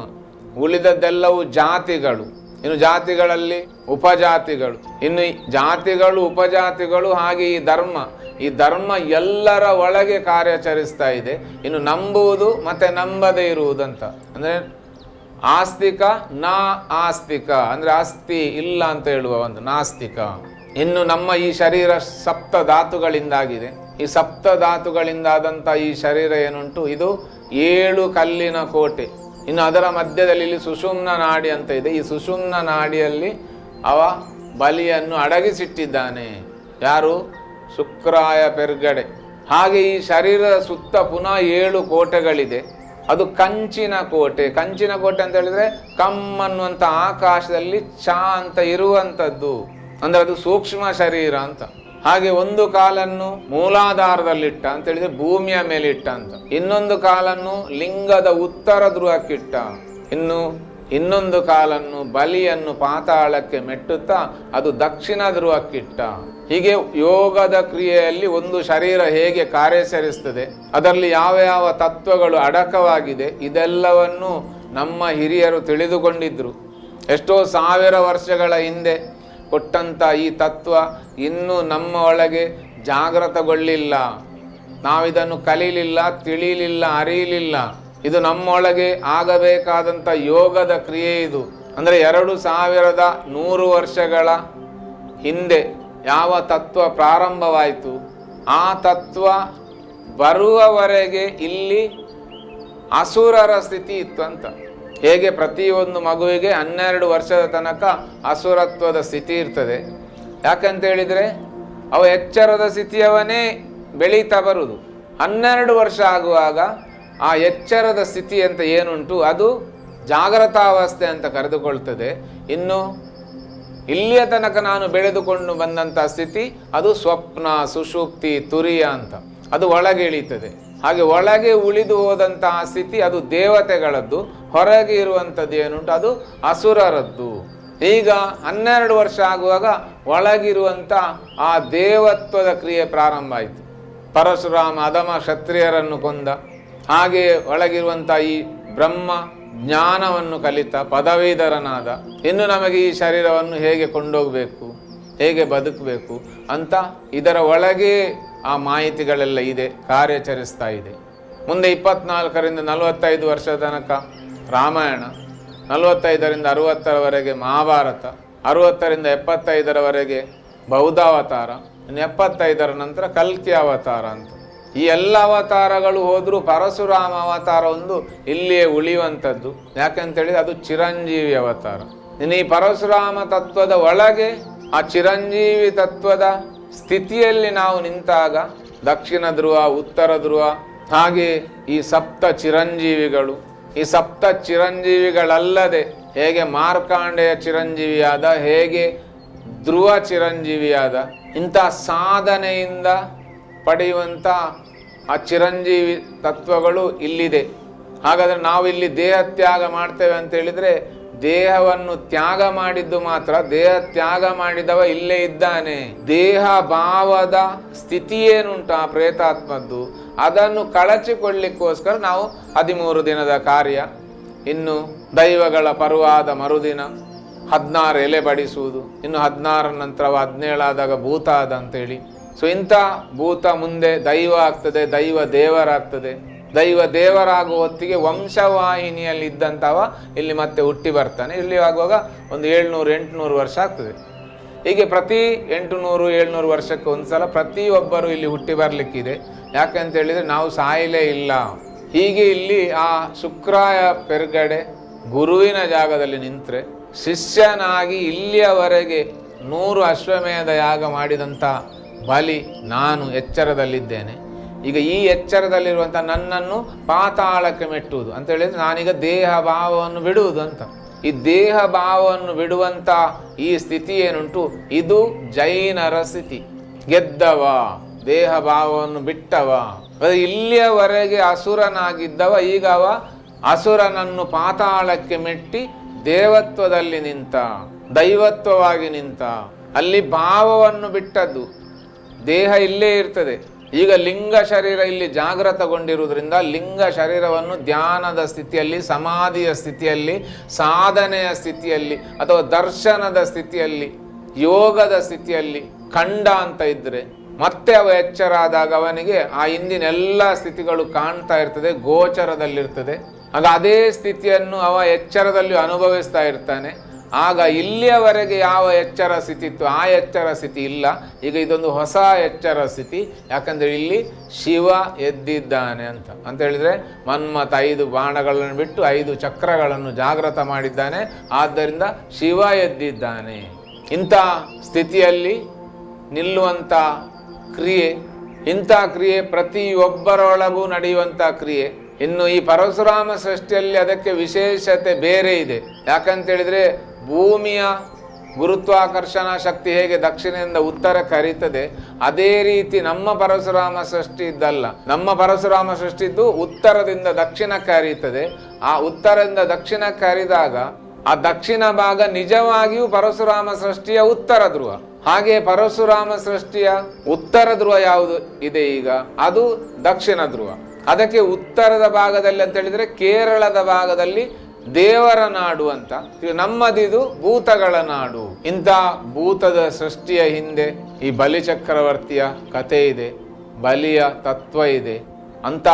ಉಳಿದದ್ದೆಲ್ಲವೂ ಜಾತಿಗಳು. ಇನ್ನು ಜಾತಿಗಳಲ್ಲಿ ಉಪಜಾತಿಗಳು, ಇನ್ನು ಜಾತಿಗಳು ಉಪಜಾತಿಗಳು, ಹಾಗೆ ಈ ಧರ್ಮ ಎಲ್ಲರ ಒಳಗೆ ಕಾರ್ಯಾಚರಿಸ್ತಾ ಇದೆ. ಇನ್ನು ನಂಬುವುದು ಮತ್ತೆ ನಂಬದೇ ಇರುವುದಂತ, ಅಂದರೆ ಆಸ್ತಿಕ ನಾ ಆಸ್ತಿಕ, ಅಂದರೆ ಆಸ್ತಿ ಇಲ್ಲ ಅಂತ ಹೇಳುವ ಒಂದು ನಾಸ್ತಿಕ. ಇನ್ನು ನಮ್ಮ ಈ ಶರೀರ 7 ಧಾತುಗಳಿಂದಾಗಿದೆ. ಈ 7 ಧಾತುಗಳಿಂದಾದಂಥ ಈ ಶರೀರ ಏನುಂಟು ಇದು 7 ಕಲ್ಲಿನ ಕೋಟೆ. ಇನ್ನು ಅದರ ಮಧ್ಯದಲ್ಲಿ ಇಲ್ಲಿ ಸುಷುಮ್ನ ನಾಡಿ ಅಂತ ಇದೆ. ಈ ಸುಷುಮ್ನ ನಾಡಿಯಲ್ಲಿ ಅವ ಬಲಿಯನ್ನು ಅಡಗಿಸಿಟ್ಟಿದ್ದಾನೆ. ಯಾರು? ಶುಕ್ರಾಯ ಪೆರ್ಗಡೆ. ಹಾಗೆ ಈ ಶರೀರದ ಸುತ್ತ ಪುನಃ 7 ಕೋಟೆಗಳಿದೆ. ಅದು ಕಂಚಿನ ಕೋಟೆ. ಕಂಚಿನ ಕೋಟೆ ಅಂತ ಹೇಳಿದ್ರೆ ಕಮ್ ಅನ್ನುವಂಥ ಆಕಾಶದಲ್ಲಿ ಚಾ ಅಂತ ಇರುವಂಥದ್ದು, ಅಂದ್ರೆ ಅದು ಸೂಕ್ಷ್ಮ ಶರೀರ ಅಂತ. ಹಾಗೆ ಒಂದು ಕಾಲನ್ನು ಮೂಲಾಧಾರದಲ್ಲಿಟ್ಟ ಅಂತ ಹೇಳಿದ್ರೆ ಭೂಮಿಯ ಮೇಲೆ ಇಟ್ಟ ಅಂತ, ಇನ್ನೊಂದು ಕಾಲನ್ನು ಲಿಂಗದ ಉತ್ತರ ಧ್ರುವಕ್ಕಿಟ್ಟ, ಇನ್ನೊಂದು ಕಾಲನ್ನು ಬಲಿಯನ್ನು ಪಾತಾಳಕ್ಕೆ ಮೆಟ್ಟುತ್ತಾ ಅದು ದಕ್ಷಿಣ ಧ್ರುವಕ್ಕಿಟ್ಟ. ಹೀಗೆ ಯೋಗದ ಕ್ರಿಯೆಯಲ್ಲಿ ಒಂದು ಶರೀರ ಹೇಗೆ ಕಾರ್ಯಾಚರಿಸ್ತದೆ, ಅದರಲ್ಲಿ ಯಾವ ಯಾವ ತತ್ವಗಳು ಅಡಕವಾಗಿದೆ, ಇದೆಲ್ಲವನ್ನು ನಮ್ಮ ಹಿರಿಯರು ತಿಳಿದುಕೊಂಡಿದ್ರು. ಎಷ್ಟೋ 1000 ವರ್ಷಗಳ ಹಿಂದೆ ಕೊಟ್ಟಂಥ ಈ ತತ್ವ ಇನ್ನೂ ನಮ್ಮ ಒಳಗೆ ಜಾಗೃತಗೊಳ್ಳಿಲ್ಲ. ನಾವಿದನ್ನು ಕಲೀಲಿಲ್ಲ, ತಿಳಿಲಿಲ್ಲ, ಅರಿಯಲಿಲ್ಲ. ಇದು ನಮ್ಮೊಳಗೆ ಆಗಬೇಕಾದಂಥ ಯೋಗದ ಕ್ರಿಯೆ ಇದು. ಅಂದರೆ 2100 ವರ್ಷಗಳ ಹಿಂದೆ ಯಾವ ತತ್ವ ಪ್ರಾರಂಭವಾಯಿತು, ಆ ತತ್ವ ಬರುವವರೆಗೆ ಇಲ್ಲಿ ಅಸುರರ ಸ್ಥಿತಿ ಇತ್ತು ಅಂತ. ಹೇಗೆ ಪ್ರತಿಯೊಂದು ಮಗುವಿಗೆ 12 ವರ್ಷದ ತನಕ ಅಸುರತ್ವದ ಸ್ಥಿತಿ ಇರ್ತದೆ. ಯಾಕಂತ ಹೇಳಿದರೆ ಅವ ಎಚ್ಚರದ ಸ್ಥಿತಿಯವನೇ ಬೆಳೀತಾ ಬರುವುದು. 12 ವರ್ಷ ಆಗುವಾಗ ಆ ಎಚ್ಚರದ ಸ್ಥಿತಿ ಅಂತ ಏನುಂಟು ಅದು ಜಾಗೃತಾವಸ್ಥೆ ಅಂತ ಕರೆದುಕೊಳ್ತದೆ. ಇನ್ನು ಇಲ್ಲಿಯ ತನಕ ನಾನು ಬೆಳೆದುಕೊಂಡು ಬಂದಂಥ ಸ್ಥಿತಿ ಅದು ಸ್ವಪ್ನ, ಸುಷುಪ್ತಿ, ತುರಿಯ ಅಂತ, ಅದು ಒಳಗೆ ಇಳೀತದೆ. ಹಾಗೆ ಒಳಗೆ ಉಳಿದು ಹೋದಂತಹ ಸ್ಥಿತಿ ಅದು ದೇವತೆಗಳದ್ದು, ಹೊರಗೆ ಇರುವಂಥದ್ದು ಏನುಂಟು ಅದು ಅಸುರರದ್ದು. ಈಗ 12 ವರ್ಷ ಆಗುವಾಗ ಒಳಗಿರುವಂಥ ಆ ದೇವತ್ವದ ಕ್ರಿಯೆ ಪ್ರಾರಂಭ ಆಯಿತು. ಪರಶುರಾಮ ಅಧಮ ಕ್ಷತ್ರಿಯರನ್ನು ಕೊಂದ. ಹಾಗೆ ಒಳಗಿರುವಂಥ ಈ ಬ್ರಹ್ಮ ಜ್ಞಾನವನ್ನು ಕಲಿತ ಪದವೀಧರನಾದ. ಇನ್ನು ನಮಗೆ ಈ ಶರೀರವನ್ನು ಹೇಗೆ ಕೊಂಡೋಗಬೇಕು, ಹೇಗೆ ಬದುಕಬೇಕು ಅಂತ ಇದರ ಒಳಗೆ ಆ ಮಾಹಿತಿಗಳೆಲ್ಲ ಇದೆ, ಕಾರ್ಯಾಚರಿಸ್ತಾ ಇದೆ. ಮುಂದೆ 24ರಿಂದ 45 ವರ್ಷದ ತನಕ ರಾಮಾಯಣ, 45ರಿಂದ 60ರವರೆಗೆ ಮಹಾಭಾರತ, 60ರಿಂದ 75ರವರೆಗೆ ಬೌದ್ಧಾವತಾರ, ಇನ್ನು 75ರ ನಂತರ ಕಲ್ಕಿ ಅವತಾರ ಅಂತ. ಈ ಎಲ್ಲ ಅವತಾರಗಳು ಹೋದರೂ ಪರಶುರಾಮ ಅವತಾರ ಒಂದು ಇಲ್ಲಿಯೇ ಉಳಿಯುವಂಥದ್ದು. ಯಾಕಂತೇಳಿದ್ರೆ ಅದು ಚಿರಂಜೀವಿ ಅವತಾರ. ಇನ್ನು ಈ ಪರಶುರಾಮ ತತ್ವದ ಒಳಗೆ ಆ ಚಿರಂಜೀವಿ ತತ್ವದ ಸ್ಥಿತಿಯಲ್ಲಿ ನಾವು ನಿಂತಾಗ ದಕ್ಷಿಣ ಧ್ರುವ, ಉತ್ತರ ಧ್ರುವ, ಹಾಗೆ ಈ ಸಪ್ತ ಚಿರಂಜೀವಿಗಳು, ಈ ಸಪ್ತ ಚಿರಂಜೀವಿಗಳಲ್ಲದೆ ಹೇಗೆ ಮಾರ್ಕಾಂಡೆಯ ಚಿರಂಜೀವಿಯಾದ, ಹೇಗೆ ಧ್ರುವ ಚಿರಂಜೀವಿಯಾದ, ಇಂಥ ಸಾಧನೆಯಿಂದ ಪಡೆಯುವಂಥ ಆ ಚಿರಂಜೀವಿ ತತ್ವಗಳು ಇಲ್ಲಿದೆ. ಹಾಗಾದರೆ ನಾವು ಇಲ್ಲಿ ದೇಹ ತ್ಯಾಗ ಮಾಡ್ತೇವೆ ಅಂತ ಹೇಳಿದರೆ ದೇಹವನ್ನು ತ್ಯಾಗ ಮಾಡಿದ್ದು ಮಾತ್ರ, ದೇಹ ತ್ಯಾಗ ಮಾಡಿದವ ಇಲ್ಲೇ ಇದ್ದಾನೆ. ದೇಹ ಭಾವದ ಸ್ಥಿತಿ ಏನುಂಟು ಆ ಪ್ರೇತಾತ್ಮದ್ದು, ಅದನ್ನು ಕಳಚಿಕೊಳ್ಳಿಕ್ಕೋಸ್ಕರ ನಾವು 13 ದಿನದ ಕಾರ್ಯ, ಇನ್ನು ದೈವಗಳ ಪರ್ವಾದ ಮರುದಿನ 16 ಎಲೆ ಬಡಿಸುವುದು, ಇನ್ನು 16 ನಂತರ 17 ಆದಾಗ ಭೂತ ಆದ ಅಂತೇಳಿ. ಸೊ ಇಂಥ ಭೂತ ಮುಂದೆ ದೈವ ಆಗ್ತದೆ, ದೈವ ದೇವರಾಗ್ತದೆ. ದೈವ ದೇವರಾಗುವ ಹೊತ್ತಿಗೆ ವಂಶವಾಹಿನಿಯಲ್ಲಿ ಇದ್ದಂಥವ ಇಲ್ಲಿ ಮತ್ತೆ ಹುಟ್ಟಿ ಬರ್ತಾನೆ. ಇಲ್ಲಿ ಆಗುವಾಗ ಒಂದು 700-800 ವರ್ಷ ಆಗ್ತದೆ. ಹೀಗೆ ಪ್ರತಿ 800-700 ವರ್ಷಕ್ಕೆ ಒಂದ್ಸಲ ಪ್ರತಿಯೊಬ್ಬರು ಇಲ್ಲಿ ಹುಟ್ಟಿ ಬರಲಿಕ್ಕಿದೆ. ಯಾಕಂತ ಹೇಳಿದರೆ ನಾವು ಸಾಯಲೇ ಇಲ್ಲ. ಹೀಗೆ ಇಲ್ಲಿ ಆ ಶುಕ್ರಾಯ ಪೆರ್ಗಡೆ ಗುರುವಿನ ಜಾಗದಲ್ಲಿ ನಿಂತರೆ ಶಿಷ್ಯನಾಗಿ ಇಲ್ಲಿಯವರೆಗೆ 100 ಅಶ್ವಮೇಧ ಯಾಗ ಮಾಡಿದಂಥ ಬಲಿ ನಾನು ಎಚ್ಚರದಲ್ಲಿದ್ದೇನೆ. ಈಗ ಈ ಎಚ್ಚರದಲ್ಲಿರುವಂಥ ನನ್ನನ್ನು ಪಾತಾಳಕ್ಕೆ ಮೆಟ್ಟುವುದು ಅಂತ ಹೇಳಿದರೆ ನಾನೀಗ ದೇಹ ಭಾವವನ್ನು ಬಿಡುವುದು ಅಂತ. ಈ ದೇಹ ಭಾವವನ್ನು ಬಿಡುವಂಥ ಈ ಸ್ಥಿತಿ ಏನುಂಟು ಇದು ಜೈನರ ಸ್ಥಿತಿ. ಗೆದ್ದವ, ದೇಹ ಭಾವವನ್ನು ಬಿಟ್ಟವ, ಇಲ್ಲಿಯವರೆಗೆ ಅಸುರನಾಗಿದ್ದವ ಈಗ ಅವ ಅಸುರನನ್ನು ಪಾತಾಳಕ್ಕೆ ಮೆಟ್ಟಿ ದೇವತ್ವದಲ್ಲಿ ನಿಂತ, ದೈವತ್ವವಾಗಿ ನಿಂತ. ಅಲ್ಲಿ ಭಾವವನ್ನು ಬಿಟ್ಟದ್ದು, ದೇಹ ಇಲ್ಲೇ ಇರ್ತದೆ. ಈಗ ಲಿಂಗ ಶರೀರ ಇಲ್ಲಿ ಜಾಗೃತಗೊಂಡಿರುವುದರಿಂದ ಲಿಂಗ ಶರೀರವನ್ನು ಧ್ಯಾನದ ಸ್ಥಿತಿಯಲ್ಲಿ, ಸಮಾಧಿಯ ಸ್ಥಿತಿಯಲ್ಲಿ, ಸಾಧನೆಯ ಸ್ಥಿತಿಯಲ್ಲಿ ಅಥವಾ ದರ್ಶನದ ಸ್ಥಿತಿಯಲ್ಲಿ, ಯೋಗದ ಸ್ಥಿತಿಯಲ್ಲಿ ಖಂಡ ಅಂತ ಇದ್ದರೆ ಮತ್ತೆ ಅವ ಎಚ್ಚರ ಆದಾಗ ಅವನಿಗೆ ಆ ಹಿಂದಿನ ಎಲ್ಲ ಸ್ಥಿತಿಗಳು ಕಾಣ್ತಾ ಇರ್ತದೆ, ಗೋಚರದಲ್ಲಿರ್ತದೆ. ಆಗ ಅದೇ ಸ್ಥಿತಿಯನ್ನು ಅವ ಎಚ್ಚರದಲ್ಲಿ ಅನುಭವಿಸ್ತಾ ಇರ್ತಾನೆ. ಆಗ ಇಲ್ಲಿಯವರೆಗೆ ಯಾವ ಎಚ್ಚರ ಸ್ಥಿತಿ ಇತ್ತು ಆ ಎಚ್ಚರ ಸ್ಥಿತಿ ಇಲ್ಲ. ಈಗ ಇದೊಂದು ಹೊಸ ಎಚ್ಚರ ಸ್ಥಿತಿ. ಯಾಕಂದರೆ ಇಲ್ಲಿ ಶಿವ ಎದ್ದಿದ್ದಾನೆ ಅಂತ ಹೇಳಿದರೆ ಮನ್ಮಥ 5 ಬಾಣಗಳನ್ನು ಬಿಟ್ಟು 5 ಚಕ್ರಗಳನ್ನು ಜಾಗೃತ ಮಾಡಿದ್ದಾನೆ. ಆದ್ದರಿಂದ ಶಿವ ಎದ್ದಿದ್ದಾನೆ. ಇಂಥ ಸ್ಥಿತಿಯಲ್ಲಿ ನಿಲ್ಲುವಂಥ ಕ್ರಿಯೆ ಇಂಥ ಕ್ರಿಯೆ ಪ್ರತಿಯೊಬ್ಬರೊಳಗೂ ನಡೆಯುವಂಥ ಕ್ರಿಯೆ. ಇನ್ನು ಈ ಪರಶುರಾಮ ಸೃಷ್ಟಿಯಲ್ಲಿ ಅದಕ್ಕೆ ವಿಶೇಷತೆ ಬೇರೆ ಇದೆ. ಯಾಕಂತೇಳಿದರೆ ಭೂಮಿಯ ಗುರುತ್ವಾಕರ್ಷಣಾ ಶಕ್ತಿ ಹೇಗೆ ದಕ್ಷಿಣದಿಂದ ಉತ್ತರಕ್ಕೆ ಹರಿತದೆ, ಅದೇ ರೀತಿ ನಮ್ಮ ಪರಶುರಾಮ ಸೃಷ್ಟಿ ಇದ್ದಲ್ಲ. ನಮ್ಮ ಪರಶುರಾಮ ಸೃಷ್ಟಿದ್ದು ಉತ್ತರದಿಂದ ದಕ್ಷಿಣಕ್ಕೆ ಹರಿಯುತ್ತದೆ. ಆ ಉತ್ತರದಿಂದ ದಕ್ಷಿಣಕ್ಕೆ ಹರಿದಾಗ ಆ ದಕ್ಷಿಣ ಭಾಗ ನಿಜವಾಗಿಯೂ ಪರಶುರಾಮ ಸೃಷ್ಟಿಯ ಉತ್ತರ ಧ್ರುವ. ಹಾಗೆ ಪರಶುರಾಮ ಸೃಷ್ಟಿಯ ಉತ್ತರ ಧ್ರುವ ಯಾವುದು ಇದೆ ಈಗ, ಅದು ದಕ್ಷಿಣ ಧ್ರುವ. ಅದಕ್ಕೆ ಉತ್ತರದ ಭಾಗದಲ್ಲಿ ಅಂತ ಹೇಳಿದ್ರೆ ಕೇರಳದ ಭಾಗದಲ್ಲಿ ದೇವರ ನಾಡು ಅಂತ, ನಮ್ಮದಿದು ಭೂತಗಳ ನಾಡು. ಇಂಥ ಭೂತದ ಸೃಷ್ಟಿಯ ಹಿಂದೆ ಈ ಬಲಿ ಚಕ್ರವರ್ತಿಯ ಕಥೆ ಇದೆ, ಬಲಿಯ ತತ್ವ ಇದೆ. ಅಂತ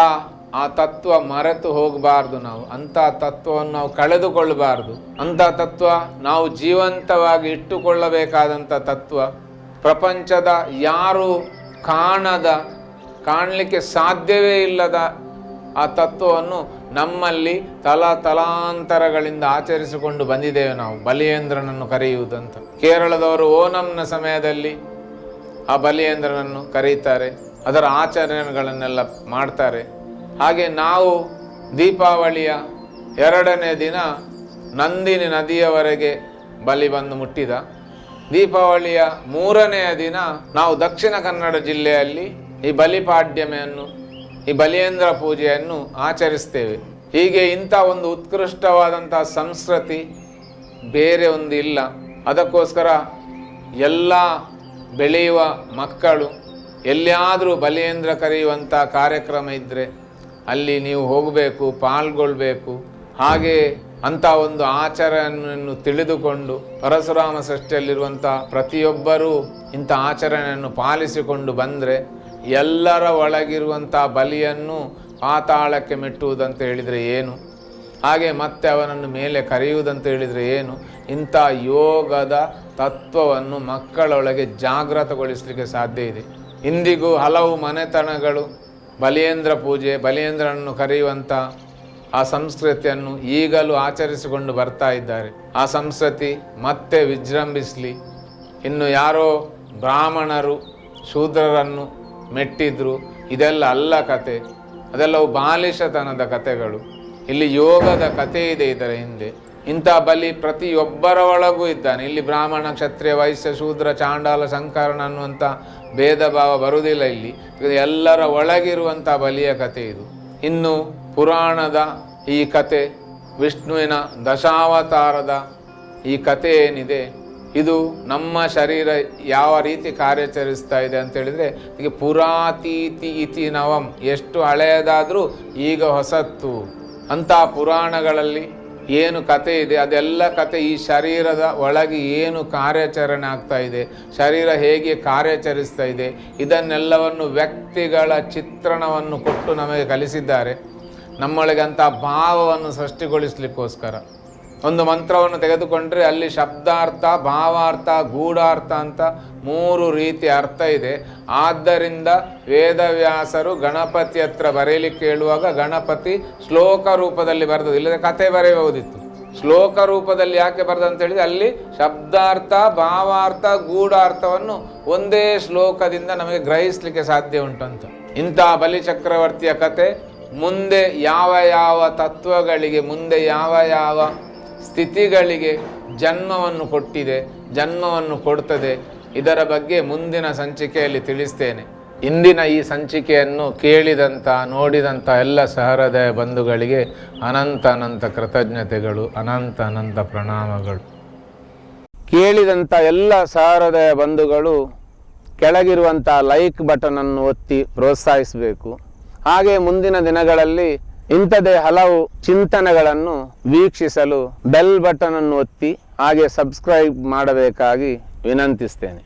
ಆ ತತ್ವ ಮರೆತು ಹೋಗಬಾರ್ದು. ನಾವು ಅಂಥ ತತ್ವವನ್ನು ನಾವು ಕಳೆದುಕೊಳ್ಳಬಾರ್ದು. ಅಂಥ ತತ್ವ ನಾವು ಜೀವಂತವಾಗಿ ಇಟ್ಟುಕೊಳ್ಳಬೇಕಾದಂಥ ತತ್ವ. ಪ್ರಪಂಚದ ಯಾರು ಕಾಣಲಿಕ್ಕೆ ಸಾಧ್ಯವೇ ಇಲ್ಲದ ಆ ತತ್ವವನ್ನು ನಮ್ಮಲ್ಲಿ ತಲಾಂತರಗಳಿಂದ ಆಚರಿಸಿಕೊಂಡು ಬಂದಿದ್ದೇವೆ ನಾವು, ಬಲಿಯೇಂದ್ರನನ್ನು ಕರೆಯುವುದಂತ. ಕೇರಳದವರು ಓಣಂನ ಸಮಯದಲ್ಲಿ ಆ ಬಲಿಯೇಂದ್ರನನ್ನು ಕರೀತಾರೆ, ಅದರ ಆಚರಣೆಗಳನ್ನೆಲ್ಲ ಮಾಡ್ತಾರೆ. ಹಾಗೆ ನಾವು ದೀಪಾವಳಿಯ 2ನೇ ದಿನ ನಂದಿನಿ ನದಿಯವರೆಗೆ ಬಲಿ ಬಂದು ಮುಟ್ಟಿದ. ದೀಪಾವಳಿಯ 3ನೆಯ ದಿನ ನಾವು ದಕ್ಷಿಣ ಕನ್ನಡ ಜಿಲ್ಲೆಯಲ್ಲಿ ಈ ಬಲಿಪಾಡ್ಯಮೆಯನ್ನು, ಈ ಬಲಿಯೇಂದ್ರ ಪೂಜೆಯನ್ನು ಆಚರಿಸ್ತೇವೆ. ಹೀಗೆ ಇಂಥ ಒಂದು ಉತ್ಕೃಷ್ಟವಾದಂಥ ಸಂಸ್ಕೃತಿ ಬೇರೆ ಒಂದು ಇಲ್ಲ. ಅದಕ್ಕೋಸ್ಕರ ಎಲ್ಲ ಬೆಳೆಯುವ ಮಕ್ಕಳು ಎಲ್ಲಿಯಾದರೂ ಬಲಿಯೇಂದ್ರ ಕರೆಯುವಂಥ ಕಾರ್ಯಕ್ರಮ ಇದ್ದರೆ ಅಲ್ಲಿ ನೀವು ಹೋಗಬೇಕು, ಪಾಲ್ಗೊಳ್ಬೇಕು. ಹಾಗೆ ಅಂಥ ಒಂದು ಆಚರಣೆಯನ್ನು ತಿಳಿದುಕೊಂಡು ಪರಶುರಾಮ ಸೃಷ್ಟಿಯಲ್ಲಿರುವಂಥ ಪ್ರತಿಯೊಬ್ಬರೂ ಇಂಥ ಆಚರಣೆಯನ್ನು ಪಾಲಿಸಿಕೊಂಡು ಬಂದರೆ ಎಲ್ಲರ ಒಳಗಿರುವಂಥ ಬಲಿಯನ್ನು ಪಾತಾಳಕ್ಕೆ ಮೆಟ್ಟುವುದಂತ ಹೇಳಿದರೆ ಏನು, ಹಾಗೆ ಮತ್ತೆ ಅವನನ್ನು ಮೇಲೆ ಕರೆಯುವುದಂತ ಹೇಳಿದರೆ ಏನು, ಇಂಥ ಯೋಗದ ತತ್ವವನ್ನು ಮಕ್ಕಳೊಳಗೆ ಜಾಗೃತಗೊಳಿಸಲಿಕ್ಕೆ ಸಾಧ್ಯ ಇದೆ. ಇಂದಿಗೂ ಹಲವು ಮನೆತನಗಳು ಬಲಿಯೇಂದ್ರ ಪೂಜೆ, ಬಲಿಯೇಂದ್ರನನ್ನು ಕರೆಯುವಂಥ ಆ ಸಂಸ್ಕೃತಿಯನ್ನು ಈಗಲೂ ಆಚರಿಸಿಕೊಂಡು ಬರ್ತಾ ಇದ್ದಾರೆ. ಆ ಸಂಸ್ಕೃತಿ ಮತ್ತೆ ವಿಜೃಂಭಿಸಲಿ. ಇನ್ನು ಯಾರೋ ಬ್ರಾಹ್ಮಣರು ಶೂದ್ರರನ್ನು ಮೆಟ್ಟಿದ್ರು, ಇದೆಲ್ಲ ಅಲ್ಲ ಕತೆ. ಅದೆಲ್ಲವೂ ಬಾಲಿಶತನದ ಕಥೆಗಳು. ಇಲ್ಲಿ ಯೋಗದ ಕಥೆ ಇದೆ ಇದರ ಹಿಂದೆ. ಇಂಥ ಬಲಿ ಪ್ರತಿಯೊಬ್ಬರ ಒಳಗೂ ಇದ್ದಾನೆ. ಇಲ್ಲಿ ಬ್ರಾಹ್ಮಣ, ಕ್ಷತ್ರಿಯ, ವೈಶ್ಯ, ಶೂದ್ರ, ಚಾಂಡಾಲ, ಸಂಕರಣ ಅನ್ನುವಂಥ ಭೇದ ಭಾವ ಬರುವುದಿಲ್ಲ. ಇಲ್ಲಿ ಎಲ್ಲರ ಒಳಗಿರುವಂಥ ಬಲಿಯ ಕಥೆ ಇದು. ಇನ್ನು ಪುರಾಣದ ಈ ಕತೆ, ವಿಷ್ಣುವಿನ ದಶಾವತಾರದ ಈ ಕಥೆ ಏನಿದೆ, ಇದು ನಮ್ಮ ಶರೀರ ಯಾವ ರೀತಿ ಕಾರ್ಯಾಚರಿಸ್ತಾ ಇದೆ ಅಂತೇಳಿದರೆ, ಈಗ ಪುರಾತೀತಿ ಇತಿ ನವಂ, ಎಷ್ಟು ಹಳೆಯದಾದರೂ ಈಗ ಹೊಸತ್ತು. ಅಂಥ ಪುರಾಣಗಳಲ್ಲಿ ಏನು ಕತೆ ಇದೆ, ಅದೆಲ್ಲ ಕತೆ ಈ ಶರೀರದ ಒಳಗೆ ಏನು ಕಾರ್ಯಾಚರಣೆ ಆಗ್ತಾ ಇದೆ, ಶರೀರ ಹೇಗೆ ಕಾರ್ಯಾಚರಿಸ್ತಾ ಇದೆ, ಇದನ್ನೆಲ್ಲವನ್ನು ವ್ಯಕ್ತಿಗಳ ಚಿತ್ರಣವನ್ನು ಕೊಟ್ಟು ನಮಗೆ ಕಲಿಸಿದ್ದಾರೆ. ನಮ್ಮೊಳಗೆ ಅಂಥ ಭಾವವನ್ನು ಸೃಷ್ಟಿಗೊಳಿಸಲಿಕ್ಕೋಸ್ಕರ ಒಂದು ಮಂತ್ರವನ್ನು ತೆಗೆದುಕೊಂಡ್ರೆ ಅಲ್ಲಿ ಶಬ್ದಾರ್ಥ, ಭಾವಾರ್ಥ, ಗೂಢಾರ್ಥ ಅಂತ 3 ರೀತಿ ಅರ್ಥ ಇದೆ. ಆದ್ದರಿಂದ ವೇದವ್ಯಾಸರು ಗಣಪತಿ ಹತ್ರ ಬರೆಯಲಿಕ್ಕೆ ಹೇಳುವಾಗ ಗಣಪತಿ ಶ್ಲೋಕ ರೂಪದಲ್ಲಿ ಬರೆದದ್ದು, ಇಲ್ಲದೆ ಕಥೆ ಬರೆಯಬಹುದಿತ್ತು. ಶ್ಲೋಕ ರೂಪದಲ್ಲಿ ಯಾಕೆ ಬರೆದ ಅಂತ ಹೇಳಿದ್ರೆ ಅಲ್ಲಿ ಶಬ್ದಾರ್ಥ, ಭಾವಾರ್ಥ, ಗೂಢಾರ್ಥವನ್ನು ಒಂದೇ ಶ್ಲೋಕದಿಂದ ನಮಗೆ ಗ್ರಹಿಸಲಿಕ್ಕೆ ಸಾಧ್ಯ ಉಂಟಂತ. ಇಂಥ ಬಲಿ ಚಕ್ರವರ್ತಿಯ ಕತೆ ಮುಂದೆ ಯಾವ ಯಾವ ತತ್ವಗಳಿಗೆ, ಮುಂದೆ ಯಾವ ಸ್ಥಿತಿಗಳಿಗೆ ಜನ್ಮವನ್ನು ಕೊಟ್ಟಿದೆ, ಜನ್ಮವನ್ನು ಕೊಡ್ತದೆ, ಇದರ ಬಗ್ಗೆ ಮುಂದಿನ ಸಂಚಿಕೆಯಲ್ಲಿ ತಿಳಿಸ್ತೇನೆ. ಇಂದಿನ ಈ ಸಂಚಿಕೆಯನ್ನು ಕೇಳಿದಂಥ, ನೋಡಿದಂಥ ಎಲ್ಲ ಸಹೃದಯ ಬಂಧುಗಳಿಗೆ ಅನಂತ ಕೃತಜ್ಞತೆಗಳು, ಅನಂತ ಪ್ರಣಾಮಗಳು. ಕೇಳಿದಂಥ ಎಲ್ಲ ಸಹೃದಯ ಬಂಧುಗಳು ಕೆಳಗಿರುವಂಥ ಲೈಕ್ ಬಟನನ್ನು ಒತ್ತಿ ಪ್ರೋತ್ಸಾಹಿಸಬೇಕು. ಹಾಗೆ ಮುಂದಿನ ದಿನಗಳಲ್ಲಿ ಇಂಥದೇ ಹಲವು ಚಿಂತನೆಗಳನ್ನು ವೀಕ್ಷಿಸಲು ಬೆಲ್ ಬಟನ್ ಅನ್ನು ಒತ್ತಿ ಹಾಗೆ ಸಬ್ಸ್ಕ್ರೈಬ್ ಮಾಡಬೇಕಾಗಿ ವಿನಂತಿಸ್ತೇನೆ.